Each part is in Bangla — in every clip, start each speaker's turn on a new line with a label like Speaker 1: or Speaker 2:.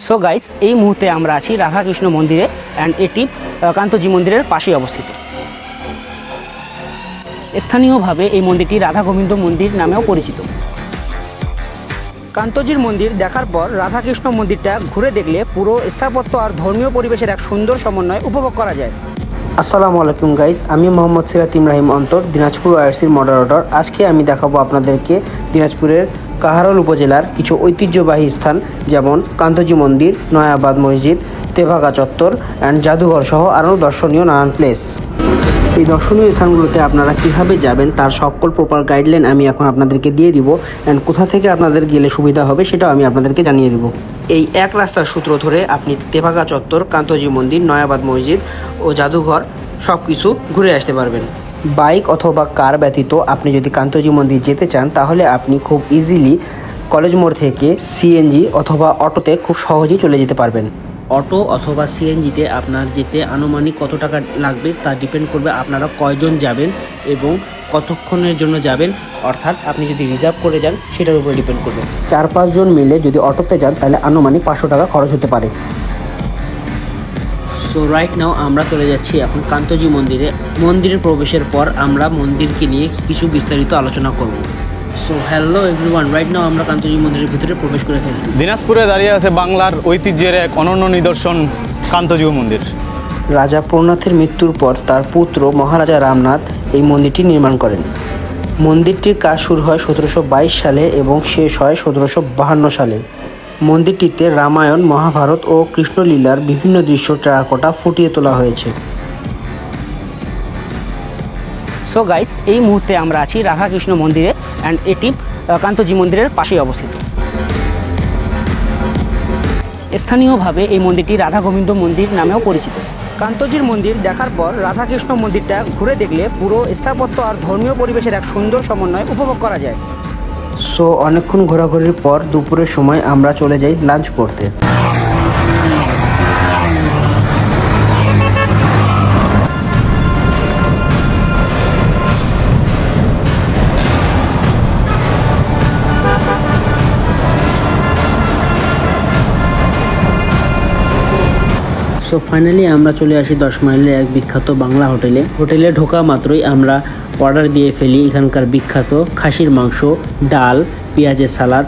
Speaker 1: সো গাইস, এই মুহূর্তে আমরা আছি রাধাকৃষ্ণ মন্দিরে অ্যান্ড এটি কান্তজি মন্দিরের পাশেই অবস্থিত। স্থানীয়ভাবে এই মন্দিরটি রাধা গোবিন্দ মন্দির নামেও পরিচিত। কান্তজির মন্দির দেখার পর রাধাকৃষ্ণ মন্দিরটা ঘুরে দেখলে পুরো স্থাপত্য আর ধর্মীয় পরিবেশের এক সুন্দর সমন্বয় উপভোগ করা যায়।
Speaker 2: আসসালামু আলাইকুম গাইস, আমি মোহাম্মদ সিরাত ইব্রাহিম অন্তর, দিনাজপুর ওআরসির মডারেটর। আজকে আমি দেখাবো আপনাদেরকে দিনাজপুরের কাহারোল উপজেলার কিছু ঐতিহ্যবাহী স্থান, যেমন কান্তজি মন্দির, নয়াবাদ মসজিদ, তেভাগা চত্বর অ্যান্ড জাদুঘর সহ আরও দর্শনীয় নানান প্লেস। এই দর্শনীয় স্থানগুলোতে আপনারা কিভাবে যাবেন তার সকল প্রপার গাইডলাইন আমি এখন আপনাদেরকে দিয়ে দিব, অ্যান্ড কোথা থেকে আপনাদের গেলে সুবিধা হবে সেটাও আমি আপনাদেরকে জানিয়ে দেব। এই এক রাস্তার সূত্র ধরে আপনি তেভাগা চত্বর, কান্তজি মন্দির, নয়াবাদ মসজিদ ও জাদুঘর সব কিছু ঘুরে আসতে পারবেন। বাইক অথবা কার ব্যতীত আপনি যদি কান্তজি মন্দির যেতে চান তাহলে আপনি খুব ইজিলি কলেজ মোড় থেকে সিএনজি অথবা অটোতে খুব সহজেই চলে যেতে পারবেন।
Speaker 1: অটো অথবা সিএনজিতে আপনার যেতে আনুমানিক কত টাকা লাগবে তা ডিপেন্ড করবে আপনারা কয়জন যাবেন এবং কতক্ষণের জন্য যাবেন, অর্থাৎ আপনি যদি রিজার্ভ করে যান সেটার উপরে ডিপেন্ড করবে।
Speaker 2: 4-5 জন মিলে যদি অটোতে যান তাহলে আনুমানিক 500 টাকা খরচ হতে পারে।
Speaker 1: সো রাইট নাও আমরা চলে যাচ্ছি এখন কান্তজি মন্দিরে। মন্দিরে প্রবেশের পর আমরা মন্দিরকে নিয়ে কিছু বিস্তারিত আলোচনা করব। So hello everyone, right now আমরা কান্তজি মন্দিরের ভিতরে প্রবেশ করে ফেলছি।
Speaker 3: দিনাজপুরে দাঁড়িয়ে আছে বাংলার ঐতিহ্যের এক অনন্য নিদর্শন কান্তজি মন্দির।
Speaker 2: রাজা পূর্ণনাথের মৃত্যুর পর তার পুত্র মহারাজা রামনাথ এই মন্দিরটি নির্মাণ করেন। মন্দিরটির কাজ শুরু হয় 1722 সালে এবং শেষ হয় 1752 সালে। মন্দিরটিতে রামায়ণ, মহাভারত ও কৃষ্ণলীলার বিভিন্ন দৃশ্য টেরাকোটা ফুটিয়ে তোলা হয়েছে।
Speaker 1: সো গাইস, এই মুহূর্তে আমরা আছি রাধাকৃষ্ণ মন্দিরে অ্যান্ড এটি কান্তজি মন্দিরের পাশেই অবস্থিত। স্থানীয়ভাবে এই মন্দিরটি রাধা গোবিন্দ মন্দির নামেও পরিচিত। কান্তজির মন্দির দেখার পর রাধাকৃষ্ণ মন্দিরটা ঘুরে দেখলে পুরো স্থাপত্য আর ধর্মীয় পরিবেশের এক সুন্দর সমন্বয় উপভোগ করা যায়।
Speaker 2: সো অনেকক্ষণ ঘোরাঘুরির পর দুপুরের সময় আমরা চলে যাই লাঞ্চ করতে।
Speaker 1: সো ফাইনালি আমরা চলে আসি 10 মাইলের এক বিখ্যাত বাংলা হোটেলে। হোটেলে ঢোকা মাত্রই আমরা অর্ডার দিয়ে ফেলি এখানকার বিখ্যাত খাসির মাংস, ডাল, পেঁয়াজের সালাদ,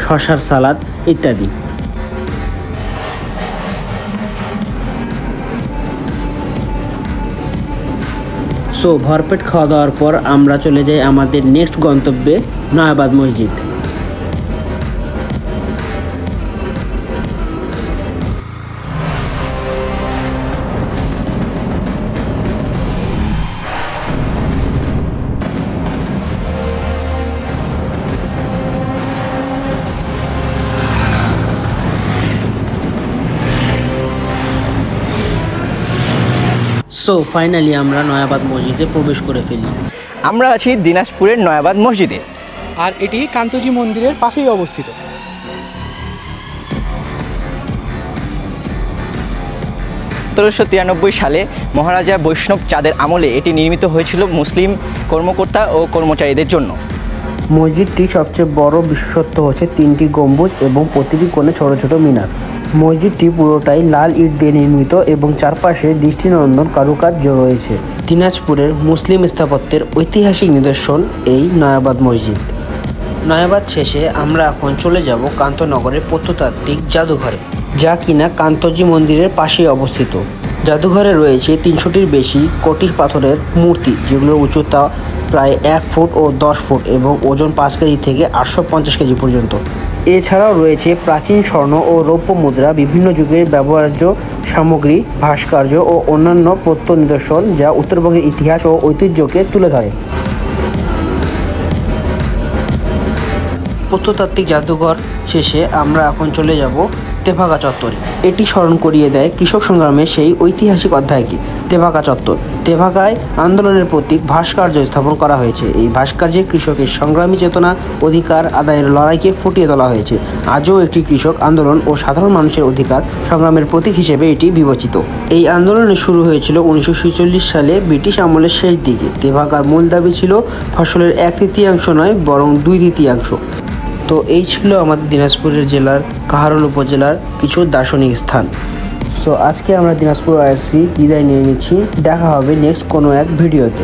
Speaker 1: শসার সালাদ ইত্যাদি। সো ভরপেট খাওয়া দাওয়ার পর আমরা চলে যাই আমাদের নেক্সট গন্তব্যে নয়াবাদ মসজিদ। সো ফাইনালি আমরা নয়াবাদ মসজিদে প্রবেশ করে ফেলি।
Speaker 4: আমরা আছি দিনাজপুরের নয়াবাদ মসজিদে,
Speaker 5: আর এটি কান্তজি মন্দিরের পাশেই অবস্থিত।
Speaker 4: 1793 সালে মহারাজা বৈষ্ণব চাঁদের আমলে এটি নির্মিত হয়েছিল মুসলিম কর্মকর্তা ও কর্মচারীদের জন্য।
Speaker 2: মসজিদটি সবচেয়ে বড় বিশেষত্ব হচ্ছে 3টি গম্বুজ এবং প্রতিটি কোণে ছোট ছোট মিনার। মসজিদটি পুরোটাই লাল ইট দিয়ে নির্মিত এবং চারপাশে দৃষ্টিনন্দন কারুকার্য রয়েছে। দিনাজপুরের মুসলিম স্থাপত্যের ঐতিহাসিক নিদর্শন এই নয়াবাদ মসজিদ। নয়াবাদ শেষে আমরা এখন চলে যাব কান্তনগরের প্রত্নতাত্ত্বিক জাদুঘরে, যা কিনা কান্তজি মন্দিরের পাশেই অবস্থিত। জাদুঘরে রয়েছে 300টির বেশি কটির পাথরের মূর্তি, যেগুলোর উচ্চতা প্রায় 1 ফুট ও 10 ফুট এবং ওজন 5 কেজি থেকে 850 কেজি পর্যন্ত। এছাড়াও রয়েছে প্রাচীন স্বর্ণ ও রৌপ্য মুদ্রা, বিভিন্ন যুগের ব্যবহার্য সামগ্রী, ভাস্কর্য ও অন্যান্য প্রত্ন নিদর্শন, যা উত্তরবঙ্গের ইতিহাস ও ঐতিহ্যকে তুলে ধরে। প্রত্নতাত্ত্বিক জাদুঘর শেষে আমরা এখন চলে যাব তেভাগা চত্বরে। এটি স্মরণ করিয়ে দেয় কৃষক সংগ্রামের সেই ঐতিহাসিক অধ্যায়কে। তেভাগা চত্বর, তেভাগায় আন্দোলনের প্রতীক ভাস্কর্য স্থাপন করা হয়েছে। এই ভাস্কর্যে কৃষকের সংগ্রামী চেতনা, অধিকার আদায়ের লড়াইকে ফুটিয়ে তোলা হয়েছে। আজও একটি কৃষক আন্দোলন ও সাধারণ মানুষের অধিকার সংগ্রামের প্রতীক হিসেবে এটি বিবেচিত। এই আন্দোলনের শুরু হয়েছিল 1946 সালে ব্রিটিশ আমলের শেষ দিকে। তেভাগার মূল দাবি ছিল ফসলের 1/3 নয় বরং 2/3। তো এই ছিল আমাদের দিনাজপুরের জেলার কাহারোল উপজেলার কিছু দার্শনিক স্থান। সো আজকে আমরা দিনাজপুর আসছি, বিদায় নিয়ে নিচ্ছি। দেখা হবে নেক্সট কোনো এক ভিডিওতে।